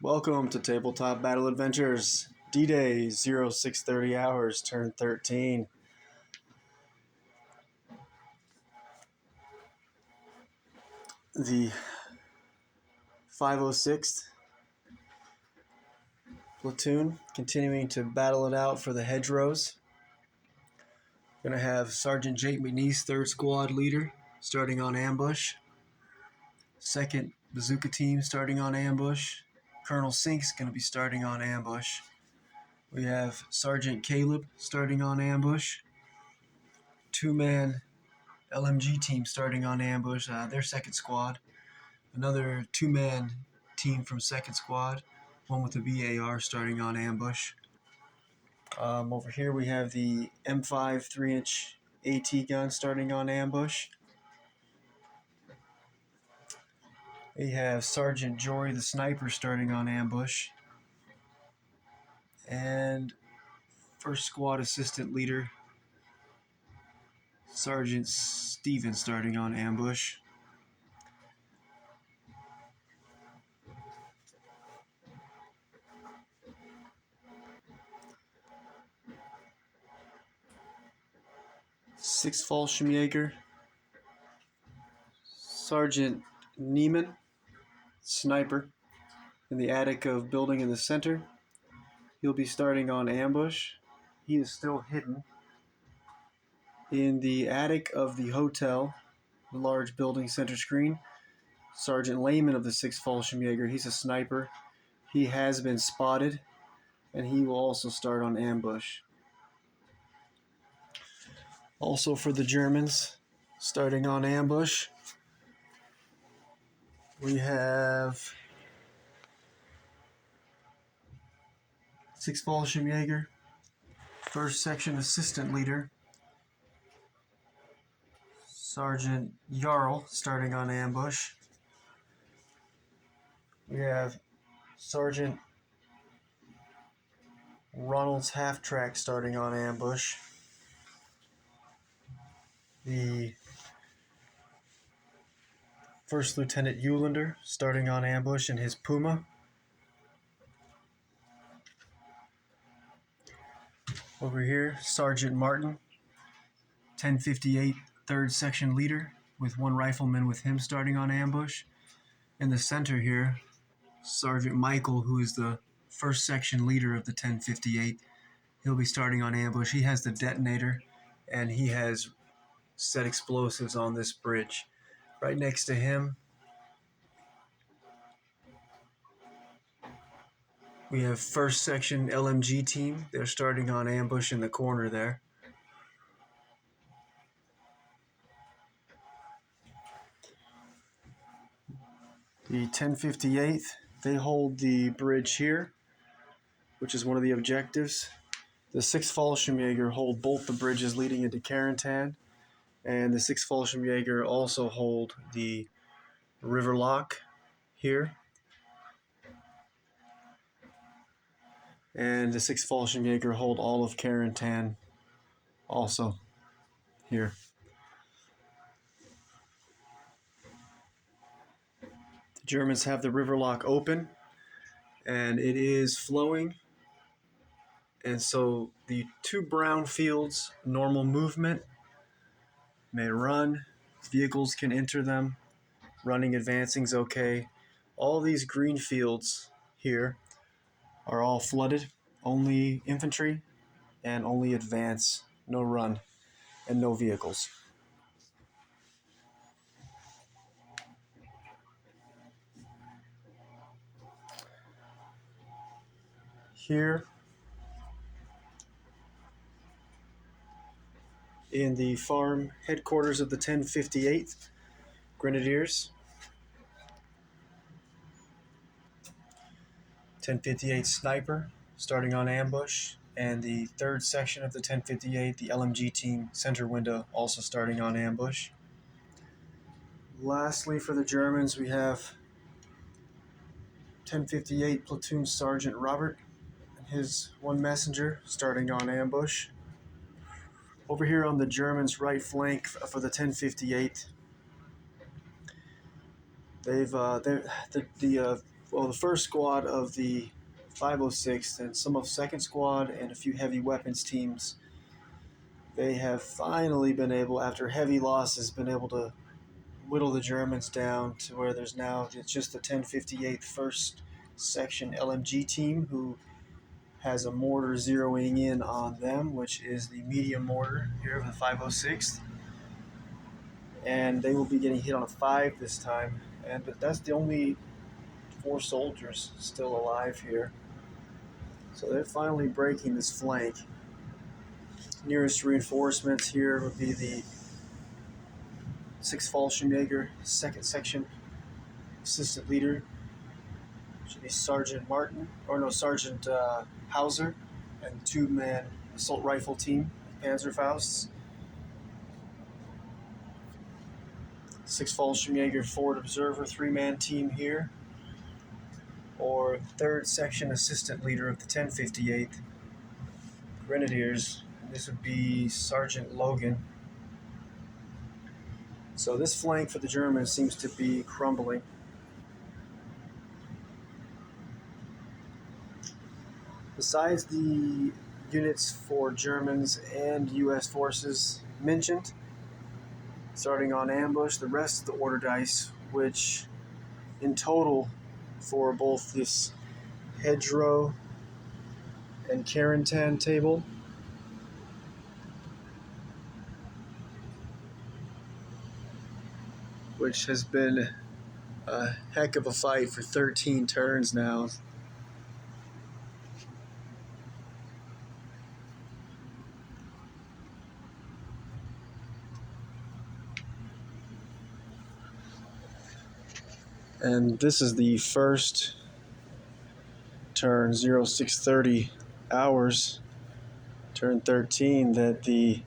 Welcome to Tabletop Battle Adventures, D-Day 0630 hours, turn 13. The 506th platoon continuing to battle it out for the hedgerows. Going to have Sergeant Jake McNeese, 3rd Squad Leader, starting on ambush. 2nd Bazooka Team starting on ambush. Colonel Sink's going to be starting on ambush. We have Sergeant Caleb starting on ambush. 2-man LMG team starting on ambush, their 2nd squad. Another 2-man team from 2nd squad, one with the BAR starting on ambush. Over here we have the M5 3-inch AT gun starting on ambush. We have Sergeant Jory the sniper starting on ambush. And 1st squad assistant leader Sergeant Steven starting on ambush. Sixth Fallschirmjäger Sergeant Neiman, sniper, in the attic of building in the center. He'll be starting on ambush. He is still hidden in the attic of the hotel, the large building center screen. Sergeant Lehman of the 6th Fallschirmjäger, he's a sniper. He has been spotted, and he will also start on ambush. Also for the Germans, starting on ambush, we have 6th Fallschirmjäger, 1st Section Assistant Leader, Sergeant Jarl, starting on ambush. We have Sergeant Ronald's half-track starting on ambush. The 1st Lieutenant Eulander starting on ambush in his Puma. Over here, Sergeant Martin, 1058 3rd Section Leader, with 1 rifleman with him starting on ambush. In the center here, Sergeant Michael, who is the 1st Section Leader of the 1058. He'll be starting on ambush. He has the detonator, and he has set explosives on this bridge. Right next to him, we have 1st Section LMG team. They're starting on ambush in the corner there. The 1058th, they hold the bridge here, which is one of the objectives. The 6th Fallschirmjäger hold both the bridges leading into Carentan, and the 6th Fallschirmjäger also hold the river lock here. And the 6th Fallschirmjäger hold all of Carentan also here. The Germans have the river lock open, and it is flowing. And so the 2 brown fields, normal movement, may run, vehicles can enter them, running, advancing's okay. All these green fields here are all flooded, only infantry and only advance, no run, and no vehicles. Here, in the farm headquarters of the 1058th Grenadiers, 1058 Sniper starting on ambush, and the 3rd section of the 1058, the LMG team center window, also starting on ambush. Lastly, for the Germans, we have 1058 Platoon Sergeant Robert and his 1 messenger starting on ambush. Over here on the Germans' right flank for the 1058, the well, the first squad of the 506th and some of second squad and a few heavy weapons teams, they have finally been able, after heavy losses, been able to whittle the Germans down to where there's now it's just the 1058th First Section LMG team who has a mortar zeroing in on them, which is the medium mortar here of the 506th. And they will be getting hit on a 5 this time. But that's the only 4 soldiers still alive here. So they're finally breaking this flank. Nearest reinforcements here would be the 6th Fallschirmjäger, 2nd Section Assistant Leader. Should be Sergeant Hauser, and 2-man assault rifle team, Panzerfausts. 6th Fallschirmjäger Forward Observer, 3-man team here. Or 3rd Section Assistant Leader of the 1058th Grenadiers. This would be Sergeant Logan. So this flank for the Germans seems to be crumbling. Besides the units for Germans and U.S. forces mentioned, starting on ambush, the rest of the order dice, which in total for both this hedgerow and Carentan table, which has been a heck of a fight for 13 turns now. And this is the first turn 0630 hours, turn 13, that the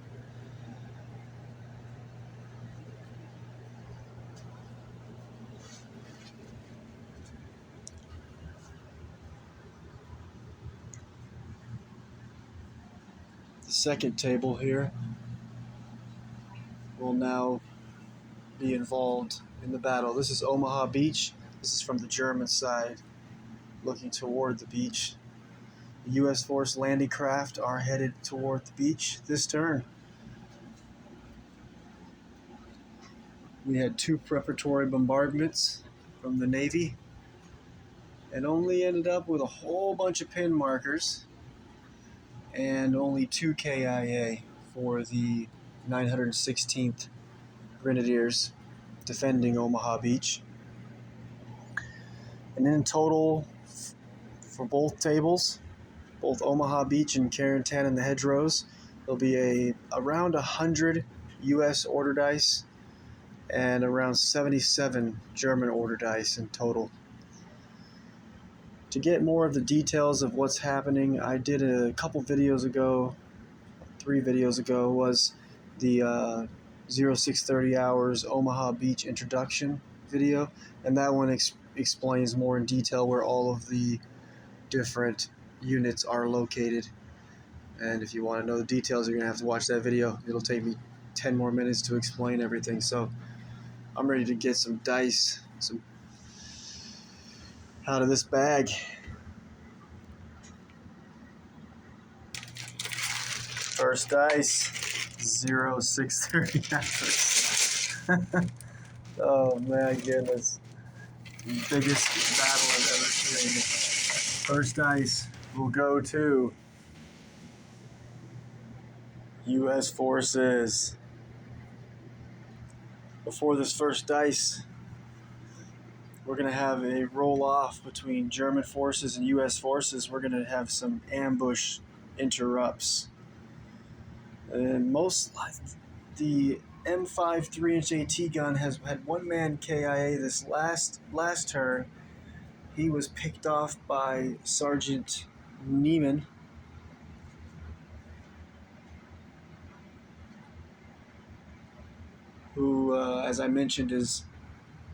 second table here will now be involved in the battle. This is Omaha Beach. This is from the German side, looking toward the beach. The U.S. force landing craft are headed toward the beach this turn. We had 2 preparatory bombardments from the Navy and only ended up with a whole bunch of pin markers and only 2 KIA for the 916th Grenadiers defending Omaha Beach. And in total, for both tables, both Omaha Beach and Carentan and the hedgerows, there'll be around 100 U.S. order dice and around 77 German order dice in total. To get more of the details of what's happening, I did a couple videos ago, 3 videos ago, was the 0630 hours Omaha Beach introduction video, and that one explains more in detail where all of the different units are located. And if you want to know the details, you're going to have to watch that video. It'll take me 10 more minutes to explain everything. So I'm ready to get some dice out of this bag. First dice, 0630 hours. Oh my goodness. Biggest battle I've ever seen. First dice will go to U.S. forces. Before this first dice, we're going to have a roll-off between German forces and U.S. forces. We're going to have some ambush interrupts. And the M5 3-inch AT gun has had 1-man KIA this last turn. He was picked off by Sergeant Neiman, who, as I mentioned, is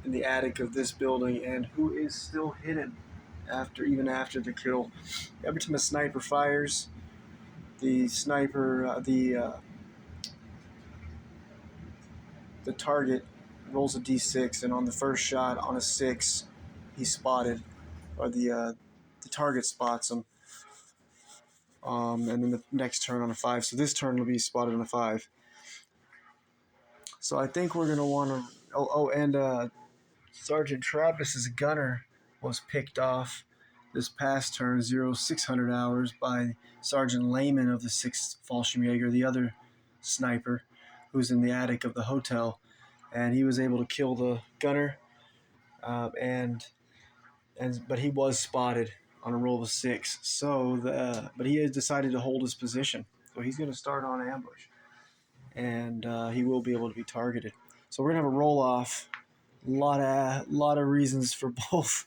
in the attic of this building and who is still hidden even after the kill. Every time a sniper fires, the target rolls a d6, and on the first shot on a 6, he's spotted. or the target spots them, and then the next turn on a 5. So this turn will be spotted on a 5. So I think we're gonna want to. And Sergeant Travis's gunner was picked off this past turn, 0600 hours, by Sergeant Lehman of the 6th Fallschirmjäger, the other sniper, who's in the attic of the hotel, and he was able to kill the gunner, but he was spotted on a roll of 6. But he has decided to hold his position, so he's going to start on ambush, and he will be able to be targeted. So we're going to have a roll off. Lot of reasons for both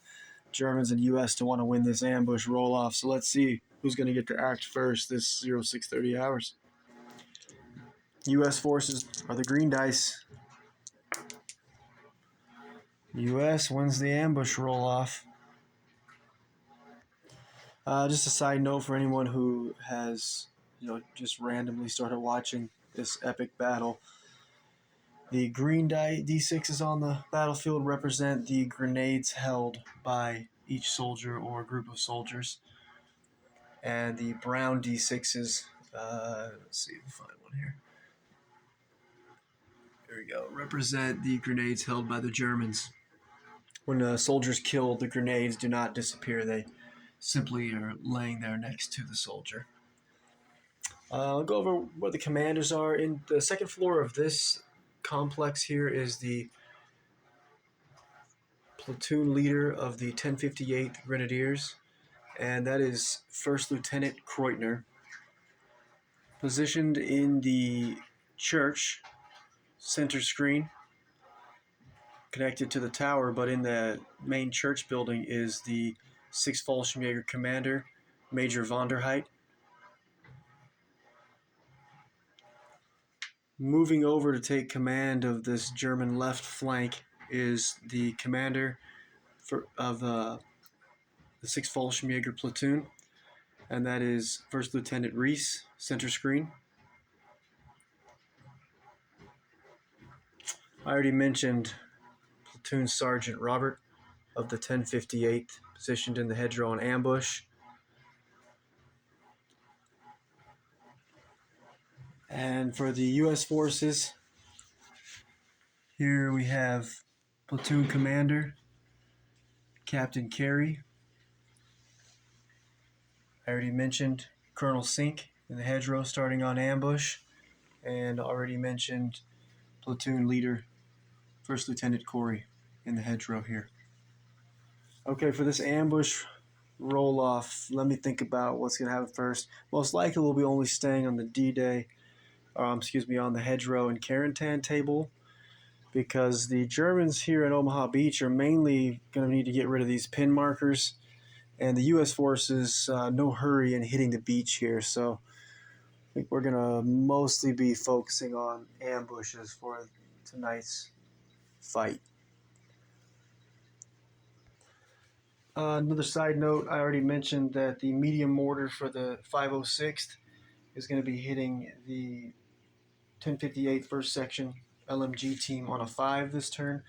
Germans and U.S. to want to win this ambush roll off. So let's see who's going to get to act first this 0630 hours. U.S. forces are the green dice. U.S. wins the ambush roll off. Just a side note for anyone who has just randomly started watching this epic battle. The green D6s on the battlefield represent the grenades held by each soldier or group of soldiers. And the brown D6s, let's see if we find one here. There we go. Represent the grenades held by the Germans. When soldiers killed, the grenades do not disappear. They simply are laying there next to the soldier. I'll go over where the commanders are. In the second floor of this complex here is the platoon leader of the 1058th Grenadiers, and that is First Lieutenant Kreutner. Positioned in the church center screen, connected to the tower, but in the main church building is the 6th Fallschirmjäger commander, Major von der Heid. Moving over to take command of this German left flank is the commander of the 6th Fallschirmjäger platoon, and that is First Lieutenant Reese, center screen. I already mentioned Platoon Sergeant Robert of the 1058th, positioned in the hedgerow in ambush. And for the U.S. forces, here we have Platoon Commander Captain Carey. I already mentioned Colonel Sink in the hedgerow starting on ambush, and already mentioned Platoon Leader First Lieutenant Corey in the hedgerow here. Okay, for this ambush roll off, let me think about what's going to happen first. Most likely we'll be only staying on the D-Day, on the hedgerow and Carentan table, because the Germans here at Omaha Beach are mainly going to need to get rid of these pin markers, and the U.S. forces, no hurry in hitting the beach here, so I think we're going to mostly be focusing on ambushes for tonight's fight. Another side note, I already mentioned that the medium mortar for the 506th is going to be hitting the 1058 1st Section LMG team on a 5 this turn.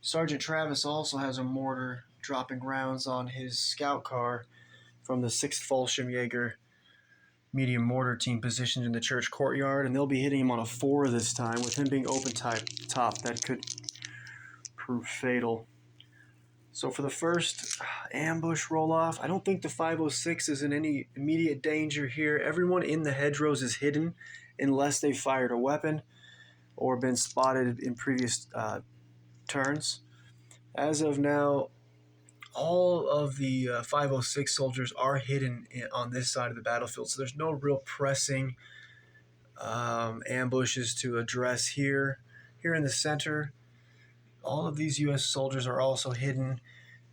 Sergeant Travis also has a mortar dropping rounds on his scout car from the 6th Fallschirmjäger medium mortar team positioned in the church courtyard, and they'll be hitting him on a 4 this time. With him being open top, that could prove fatal. So for the first ambush roll-off, I don't think the 506 is in any immediate danger here. Everyone in the hedgerows is hidden unless they fired a weapon or been spotted in previous turns. As of now, all of the 506 soldiers are hidden on this side of the battlefield, so there's no real pressing ambushes to address here. Here in the center, all of these U.S. soldiers are also hidden.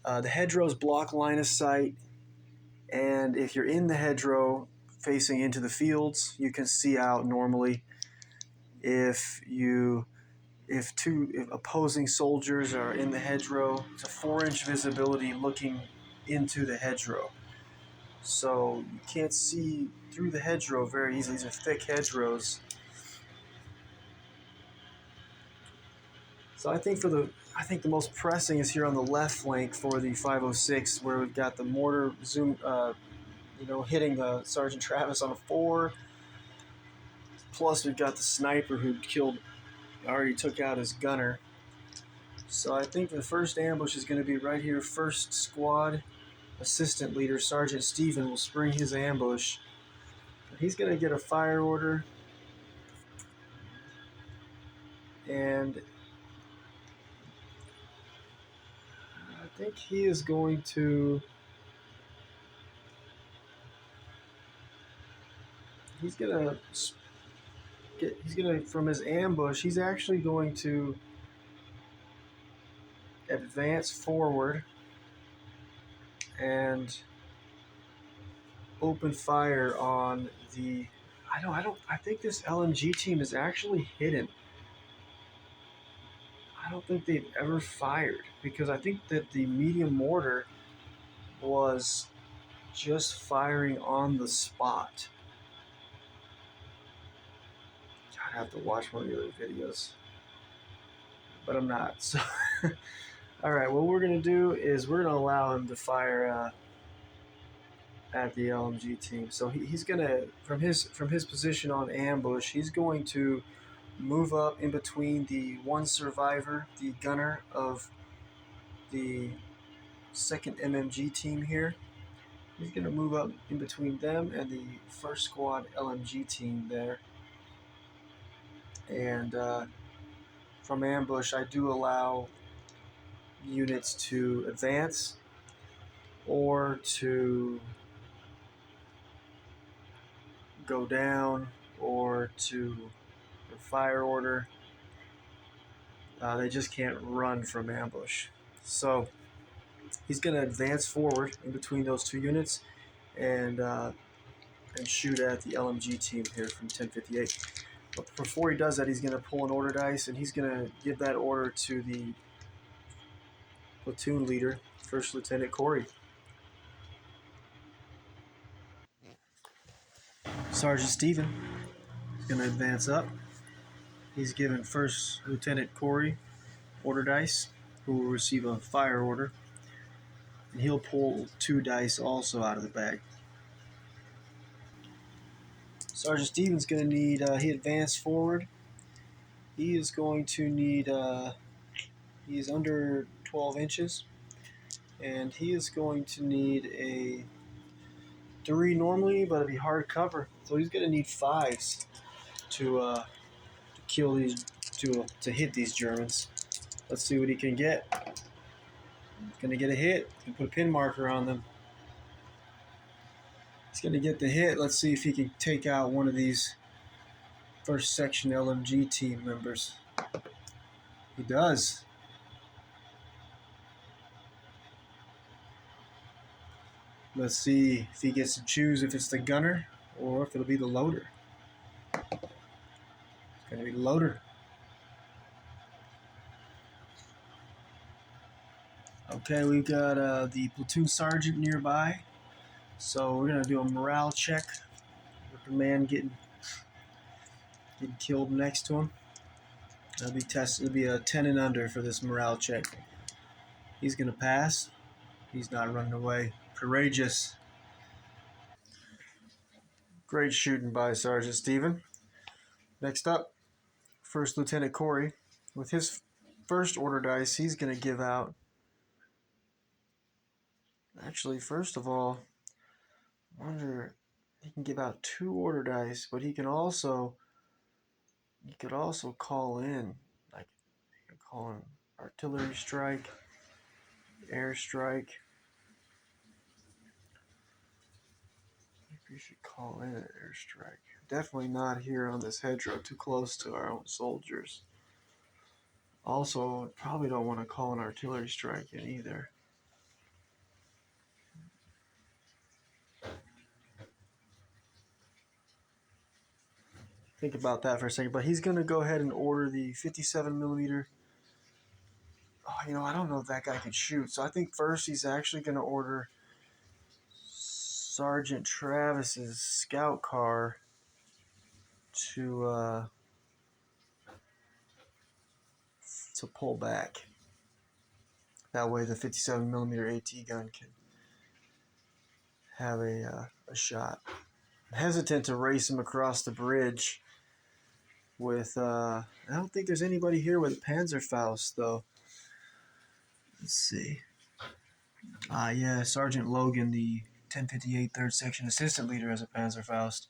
The hedgerows block line of sight, and if you're in the hedgerow facing into the fields, you can see out normally. If opposing soldiers are in the hedgerow, it's a 4-inch visibility looking into the hedgerow. So you can't see through the hedgerow very easily. These are thick hedgerows. So I think the most pressing is here on the left flank for the 506, where we've got the mortar zoom, hitting Sergeant Travis on a 4. Plus we've got the sniper who already took out his gunner. So I think the first ambush is going to be right here. First squad assistant leader Sergeant Steven will spring his ambush. He's going to get a fire order, and I think he is going to. He's gonna from his ambush. He's actually going to advance forward and open fire on the. I think this LMG team is actually hidden. I don't think they've ever fired, because I think that the medium mortar was just firing on the spot. I'd have to watch one of the other videos, but I'm not. So, all right, what we're gonna do is we're gonna allow him to fire at the LMG team. So he's gonna, from his position on ambush, he's going to move up in between the one survivor, the gunner of the second MMG team here. He's gonna move up in between them and the first squad LMG team there. And from ambush, I do allow units to advance or to go down or to fire order. They just can't run from ambush. So he's going to advance forward in between those two units and shoot at the LMG team here from 1058. But before he does that, he's going to pull an order dice, and he's going to give that order to the platoon leader, First Lieutenant Corey. Sergeant Steven is going to advance up. He's given First Lieutenant Corey order dice, who will receive a fire order, and he'll pull 2 dice also out of the bag. Sergeant Steven's going to need, he advanced forward. He is going to need, he's under 12 inches, and he is going to need a 3 normally, but it'll be hard cover. So he's going to need 5s to kill these, to hit these Germans. Let's see what he can get. He's going to get a hit. He's going to put a pin marker on them. He's going to get the hit. Let's see if he can take out one of these first section LMG team members. He does. Let's see if he gets to choose if it's the gunner or if it'll be the loader. It's going to be the loader. Okay, we've got the platoon sergeant nearby. So we're going to do a morale check with the man getting killed next to him. It'll be a 10 and under for this morale check. He's going to pass. He's not running away. Courageous. Great shooting by Sergeant Steven. Next up, First Lieutenant Corey. With his first order dice, he's going to give out... Actually, first of all, I wonder... He can give out 2 order dice, but he could also call in, like, he can call in artillery strike, air strike. We should call in an airstrike. Definitely not here on this hedgerow, too close to our own soldiers. Also, probably don't want to call an artillery strike in either. Think about that for a second. But he's going to go ahead and order the 57 millimeter. Oh, I don't know if that guy can shoot. So I think first he's actually going to order Sergeant Travis's scout car to to pull back. That way the 57mm AT gun can have a shot. I'm hesitant to race him across the bridge with, I don't think there's anybody here with a Panzerfaust, though. Let's see. Yeah, Sergeant Logan, the 1058 3rd Section Assistant Leader, has a Panzerfaust.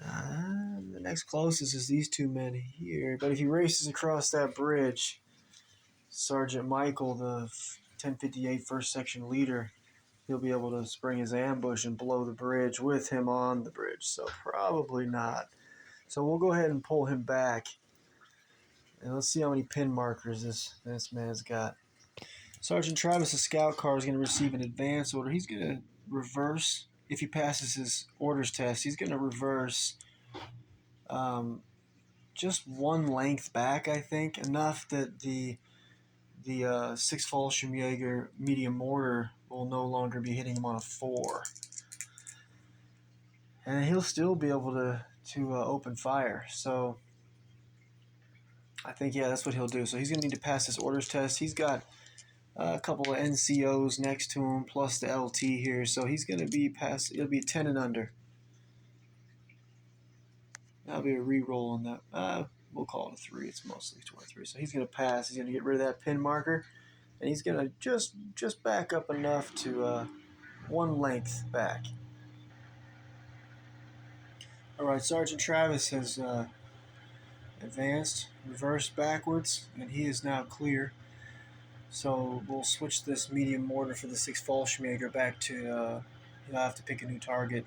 The next closest is these two men here. But if he races across that bridge, Sergeant Michael, the 1058 1st Section Leader, he'll be able to spring his ambush and blow the bridge with him on the bridge. So probably not. So we'll go ahead and pull him back. And let's see how many pin markers this man's got. Sergeant Travis' scout car is going to receive an advance order. He's going to reverse. If he passes his orders test, he's going to reverse just one length back, I think. Enough that the 6 Fallschirmjäger medium mortar will no longer be hitting him on a 4. And he'll still be able to open fire. So I think, yeah, that's what he'll do. So he's going to need to pass this orders test. He's got a couple of NCOs next to him, plus the LT here. So he's going to be it'll be 10 and under. That'll be a re-roll on that. We'll call it a 3. It's mostly 23. So he's going to pass. He's going to get rid of that pin marker. And he's going to just back up enough to one length back. All right, Sergeant Travis has advanced, reversed backwards, and he is now clear. So we'll switch this medium mortar for the 6 Fallschirmjäger back to, he'll have to pick a new target.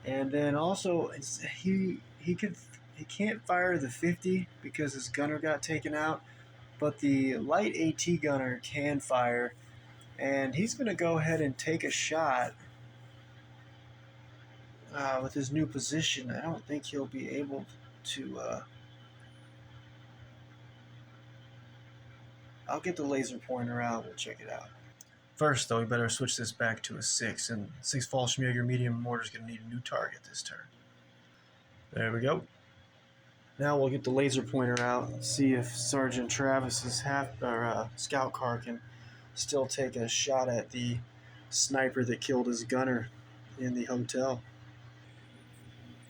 And then also, he can't fire the 50 because his gunner got taken out, but the light AT gunner can fire, and he's going to go ahead and take a shot with his new position. I don't think he'll be able to... I'll get the laser pointer out. We'll check it out. First, though, we better switch this back to a 6, and 6 Fallschirmjäger medium mortar is going to need a new target this turn. There we go. Now we'll get the laser pointer out and see if Sergeant Travis's scout car can still take a shot at the sniper that killed his gunner in the hotel.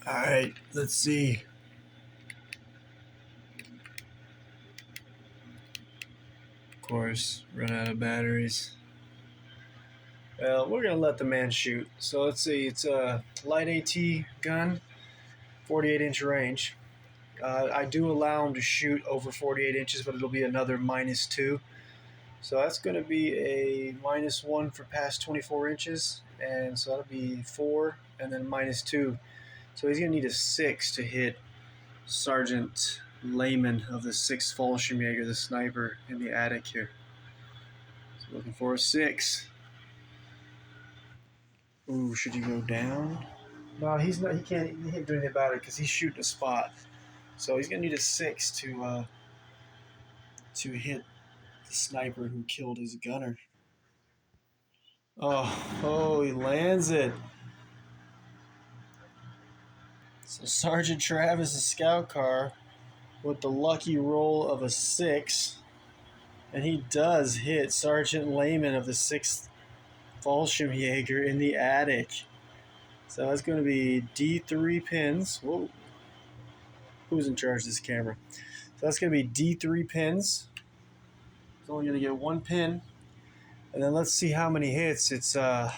All right, let's see. Of course, run out of batteries. Well, we're going to let the man shoot. So let's see, it's a light AT gun, 48-inch range. I do allow him to shoot over 48 inches, but it'll be another -2. So that's going to be a -1 for past 24 inches. And so that'll be 4 and then -2. So he's going to need a 6 to hit Sergeant Lehman of the 6 Fallschirmjäger, the sniper in the attic here. So looking for a 6. Ooh, should you go down? No, he's not. He can't do anything about it because he's shooting a spot. So he's gonna need a 6 to hit the sniper who killed his gunner. Oh, he lands it. So Sergeant Travis' scout car with the lucky roll of a 6, and he does hit Sergeant Lehman of the 6th Fallschirmjäger in the attic. So that's going to be D3 pins. Whoa. Who's in charge of this camera? So that's going to be D3 pins. He's only going to get 1 pin. And then let's see how many hits. It's I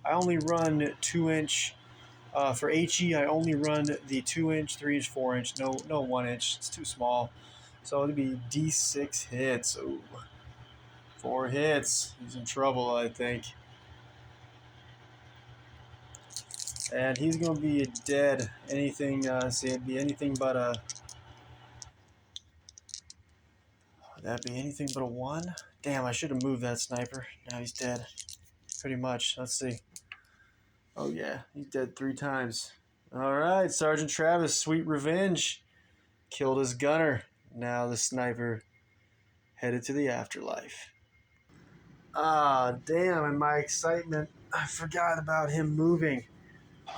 only run 2-inch. For HE, I only run the 2-inch, 3-inch, 4-inch. No 1-inch. It's too small. So it'll be D6 hits. Ooh. 4 hits. He's in trouble, I think. And he's going to be dead. Anything, it'd be anything but a... Would that be anything but a 1? Damn, I should have moved that sniper. Now he's dead. Pretty much. Let's see. Oh, yeah. He's dead 3 times. All right, Sergeant Travis, sweet revenge. Killed his gunner. Now the sniper headed to the afterlife. Ah, damn, in my excitement, I forgot about him moving.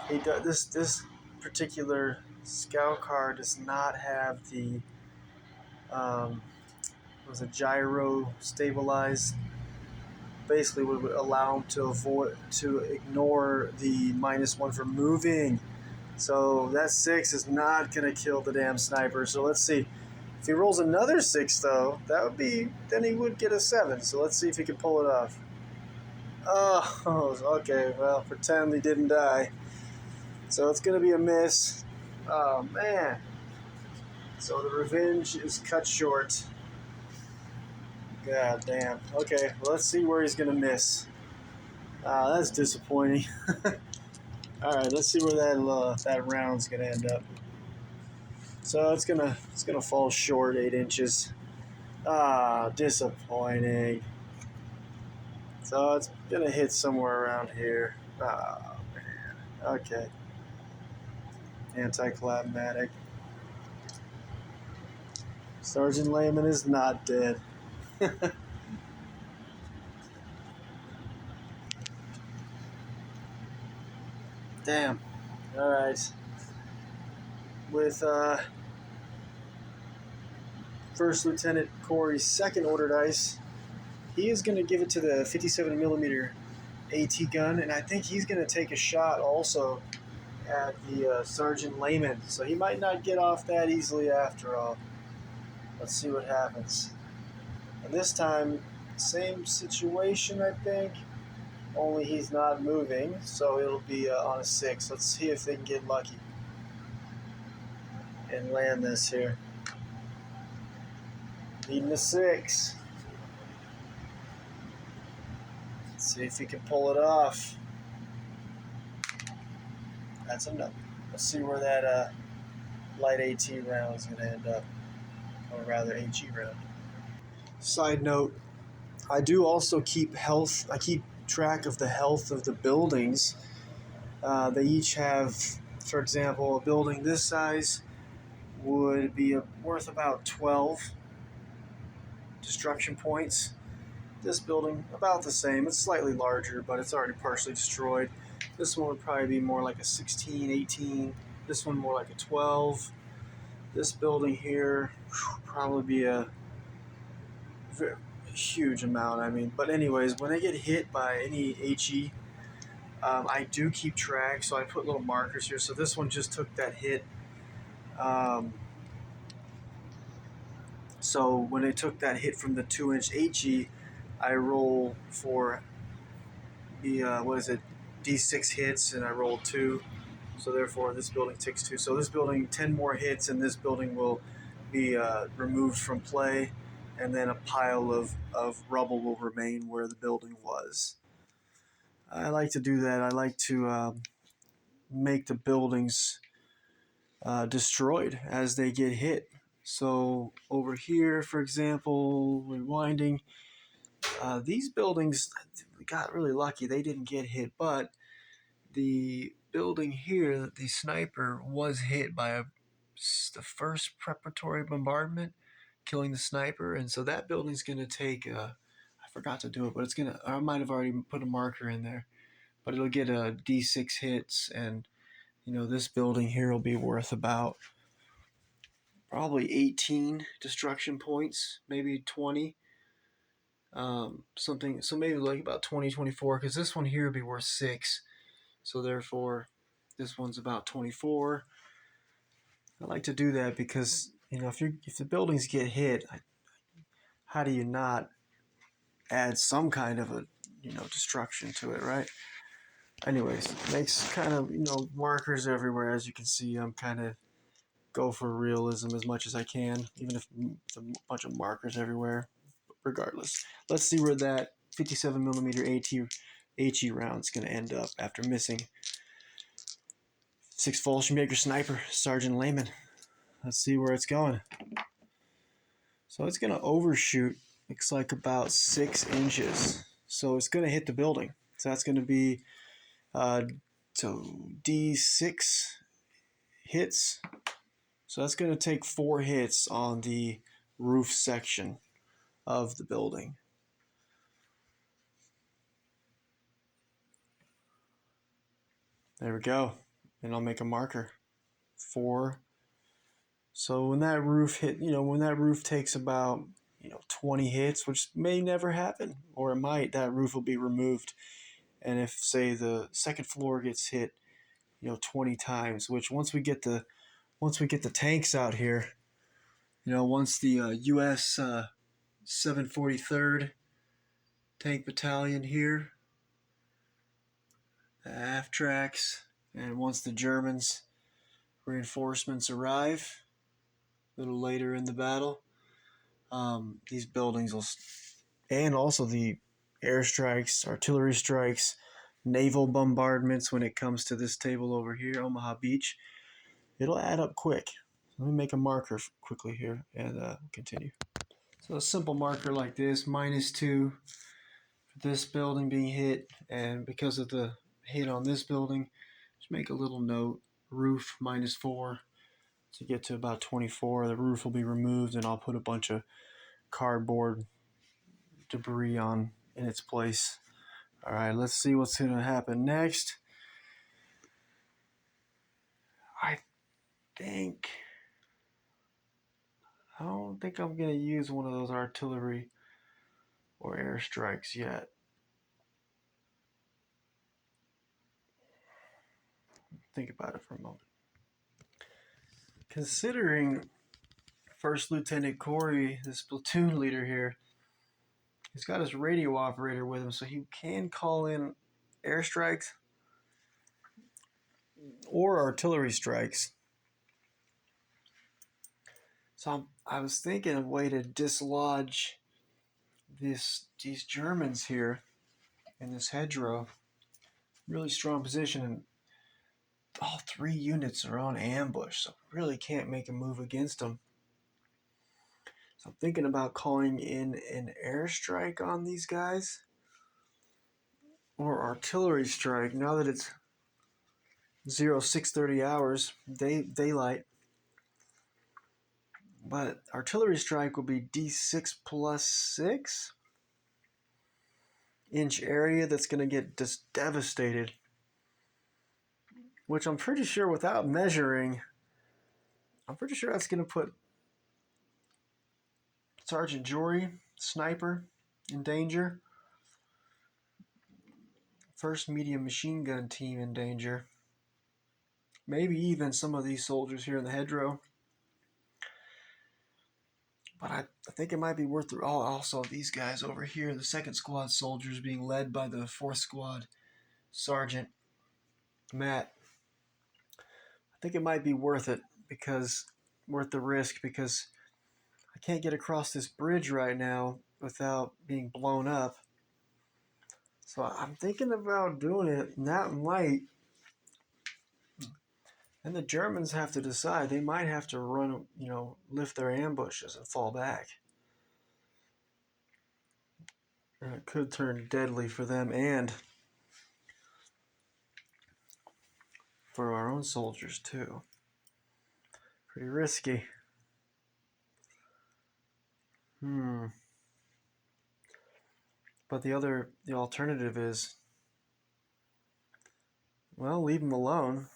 This particular scout car does not have the um, was a gyro stabilized. Basically, would allow him to ignore the -1 for moving. So that 6 is not going to kill the damn sniper. So let's see. If he rolls another 6, though, then he would get a 7. So let's see if he can pull it off. Oh, okay. Well, pretend he didn't die. So it's going to be a miss. Oh, man. So the revenge is cut short. God damn. Okay, well, let's see where he's going to miss. That's disappointing. All right, let's see where that round's going to end up. So it's gonna fall short 8 inches. Disappointing. So it's gonna hit somewhere around here. Oh man. Okay. Anticlimactic. Sergeant Lehman is not dead. Damn. All right. With First Lieutenant Corey's second order dice, he is going to give it to the 57 millimeter AT gun, and I think he's going to take a shot also at the Sergeant Lehman. So he might not get off that easily after all. Let's see what happens. And this time, same situation, I think, only he's not moving, so it'll be on a 6. Let's see if they can get lucky and land this here. Needing a 6. Let's see if he can pull it off. That's enough. Let's see where that light AT round is going to end up, or rather AG round. Side note, I do also keep I keep track of the health of the buildings. They each have, for example, a building this size would be worth about 12 destruction points. This building, about the same. It's slightly larger, but it's already partially destroyed. This one would probably be more like a 16, 18. This one more like a 12. This building here, probably be a very huge amount, I mean. But anyways, when I get hit by any HE, I do keep track, so I put little markers here. So this one just took that hit. So when I took that hit from the 2-inch HE, I roll for the, D6 hits, and I rolled 2. So therefore, this building takes 2. So this building, 10 more hits, and this building will be removed from play, and then a pile of rubble will remain where the building was. I like to do that. I like to make the buildings destroyed as they get hit. So over here, for example, rewinding, these buildings got really lucky. They didn't get hit, but the building here, the sniper was hit by the first preparatory bombardment, killing the sniper, and so that building's going to take. I forgot to do it, but it's gonna. I might have already put a marker in there, but it'll get a D6 hits, and this building here will be worth about probably 18 destruction points, maybe 20. Something, so maybe like about 20, 24, because this one here would be worth 6. So therefore, this one's about 24. I like to do that because if the buildings get hit, how do you not add some kind of a destruction to it, right? Anyways, makes kind of markers everywhere. As you can see, I'm kind of go for realism as much as I can, even if it's a bunch of markers everywhere. Regardless, let's see where that 57 millimeter HE round is going to end up after missing 6 Fallschirmjäger sniper Sergeant Lehman. Let's see where it's going. So it's going to overshoot. Looks like about 6 inches. So it's going to hit the building. So that's going to be D6 hits. So that's going to take 4 hits on the roof section of the building. There we go. And I'll make a marker. 4 So when that roof hit, when that roof takes about 20 hits, which may never happen, or it might, that roof will be removed. And if, say, the second floor gets hit, 20 times, which once we get the tanks out here, once the U.S. 743rd Tank Battalion here, the aft tracks, and once the Germans reinforcements arrive a little later in the battle, these buildings will, and also the airstrikes, artillery strikes, naval bombardments when it comes to this table over here, Omaha Beach, it'll add up quick. Let me make a marker quickly here and continue. So a simple marker like this, -2 for this building being hit, and because of the hit on this building, just make a little note, roof -4 to get to about 24. The roof will be removed, and I'll put a bunch of cardboard debris on in its place. All right, let's see what's going to happen next. I don't think I'm going to use one of those artillery or airstrikes yet. Think about it for a moment. Considering First Lieutenant Corey, this platoon leader here, he's got his radio operator with him, so he can call in airstrikes or artillery strikes. So I was thinking of a way to dislodge these Germans here in this hedgerow. Really strong position, and all 3 units are on ambush, so really can't make a move against them. So I'm thinking about calling in an airstrike on these guys or artillery strike now that it's 0630 hours daylight. But artillery strike will be D6 plus 6 inch area that's going to get just devastated, which I'm pretty sure without measuring, I'm pretty sure that's going to put Sergeant Jory, sniper, in danger. First medium machine gun team in danger. Maybe even some of these soldiers here in the hedgerow. But I think it might be worth it. Also, these guys over here, the 2nd Squad soldiers being led by the 4th Squad Sergeant Matt. I think it might be worth it, worth the risk, because I can't get across this bridge right now without being blown up. So I'm thinking about doing it, and that might. And the Germans have to decide. They might have to run, lift their ambushes and fall back. And it could turn deadly for them and for our own soldiers too. Pretty risky. But the alternative is, well, leave them alone.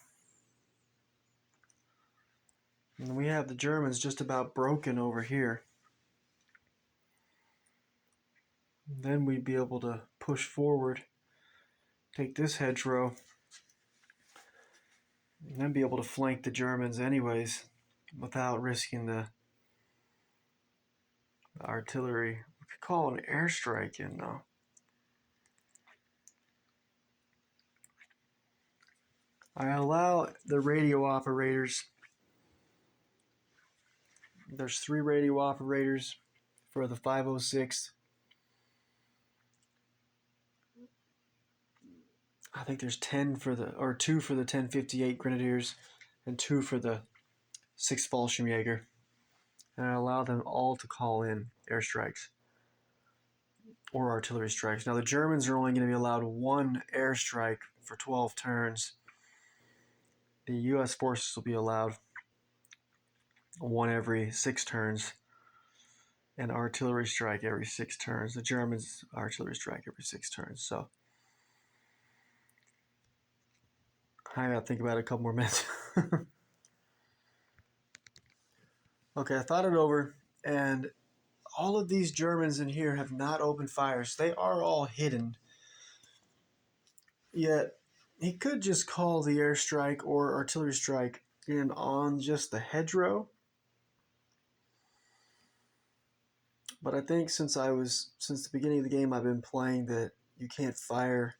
And we have the Germans just about broken over here. Then we'd be able to push forward, take this hedgerow, and then be able to flank the Germans anyways without risking the artillery. We could call an airstrike in though. I allow the radio operators. There's 3 radio operators for the 506th. I think there's 2 for the 1058 Grenadiers and 2 for the 6th Fallschirmjäger. And I allow them all to call in airstrikes or artillery strikes. Now the Germans are only going to be allowed 1 airstrike for 12 turns. The U.S. forces will be allowed 1 every 6 turns, and artillery strike every 6 turns. The Germans artillery strike every 6 turns. So I gotta think about it a couple more minutes. Okay, I thought it over, and all of these Germans in here have not opened fires. They are all hidden. Yet, he could just call the airstrike or artillery strike in on just the hedgerow. But I think since the beginning of the game, I've been playing that you can't fire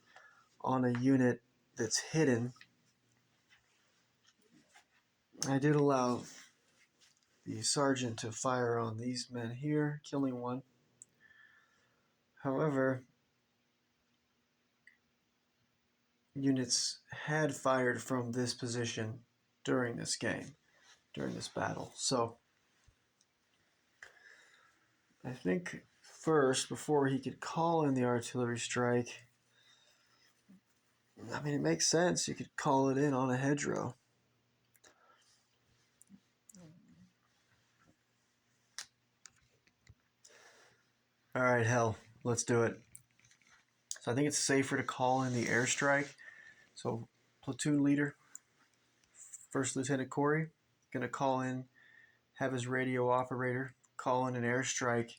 on a unit that's hidden. I did allow the sergeant to fire on these men here, killing one. However, units had fired from this position during this game, during this battle. So I think first, before he could call in the artillery strike, I mean, it makes sense. You could call it in on a hedgerow. All right, hell, let's do it. So I think it's safer to call in the airstrike. So platoon leader, First Lieutenant Corey, gonna call in, have his radio operator call in an airstrike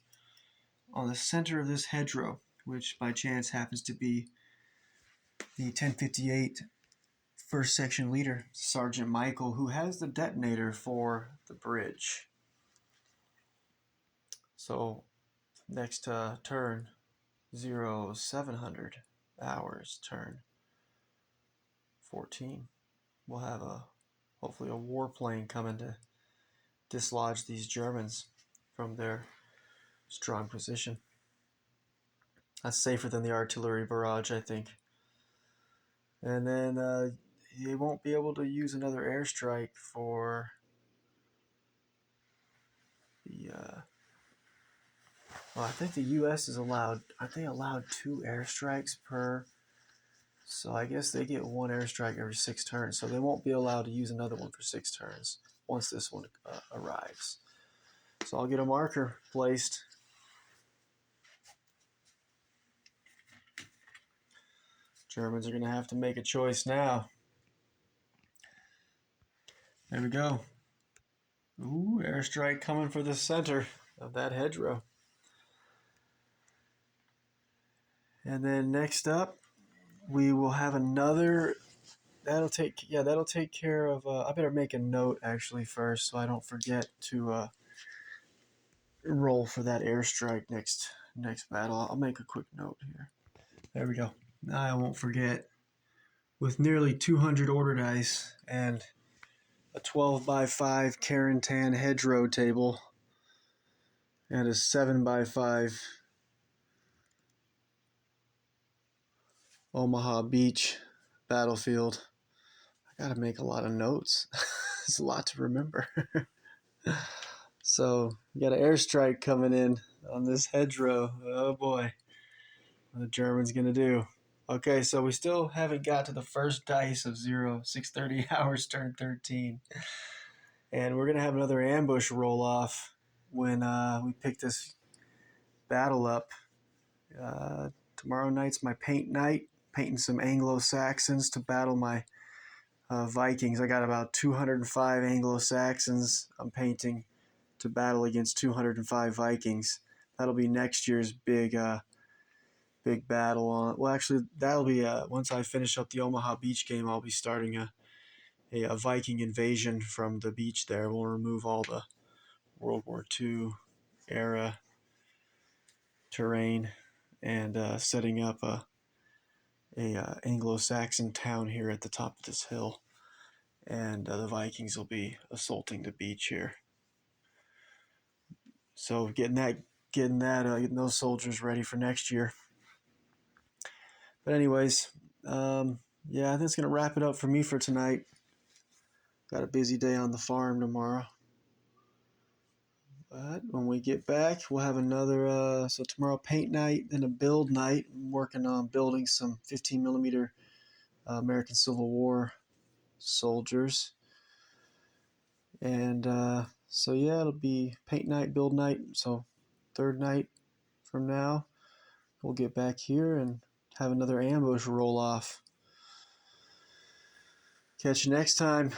on the center of this hedgerow, which by chance happens to be the 1058 First Section leader, Sergeant Michael, who has the detonator for the bridge. So next turn 0700 hours, turn 14, we'll have hopefully a warplane coming to dislodge these Germans from their strong position. That's safer than the artillery barrage, I think. And then they won't be able to use another airstrike for the. Well, I think the U.S. is allowed. Aren't they allowed 2 airstrikes per? So I guess they get 1 airstrike every 6 turns. So they won't be allowed to use another one for 6 turns once this one arrives. So I'll get a marker placed. Germans are going to have to make a choice now. There we go. Ooh, airstrike coming for the center of that hedgerow. And then next up, we will have another. That'll take care of. I better make a note actually first, so I don't forget to roll for that airstrike next battle. I'll make a quick note here. There we go. Now I won't forget. With nearly 200 order dice and a 12x5 Carentan hedgerow table and a 7x5 Omaha Beach battlefield. I gotta make a lot of notes. There's a lot to remember. So we got an airstrike coming in on this hedgerow. Oh boy, what the Germans gonna do? Okay, so we still haven't got to the first dice of 0630 hours, turn 13. And we're going to have another ambush roll off when we pick this battle up. Tomorrow night's my paint night, painting some Anglo-Saxons to battle my Vikings. I got about 205 Anglo-Saxons I'm painting to battle against 205 Vikings. That'll be next year's big battle. Well, actually, that'll be once I finish up the Omaha Beach game. I'll be starting a Viking invasion from the beach there. We'll remove all the World War II era terrain and setting up a Anglo-Saxon town here at the top of this hill. And the Vikings will be assaulting the beach here. So getting those soldiers ready for next year. But anyways, yeah, I think it's going to wrap it up for me for tonight. Got a busy day on the farm tomorrow. But when we get back, we'll have another, so tomorrow paint night, then a build night. I'm working on building some 15 millimeter American Civil War soldiers. And so yeah, it'll be paint night, build night. So third night from now, we'll get back here and have another ambush roll off. Catch you next time.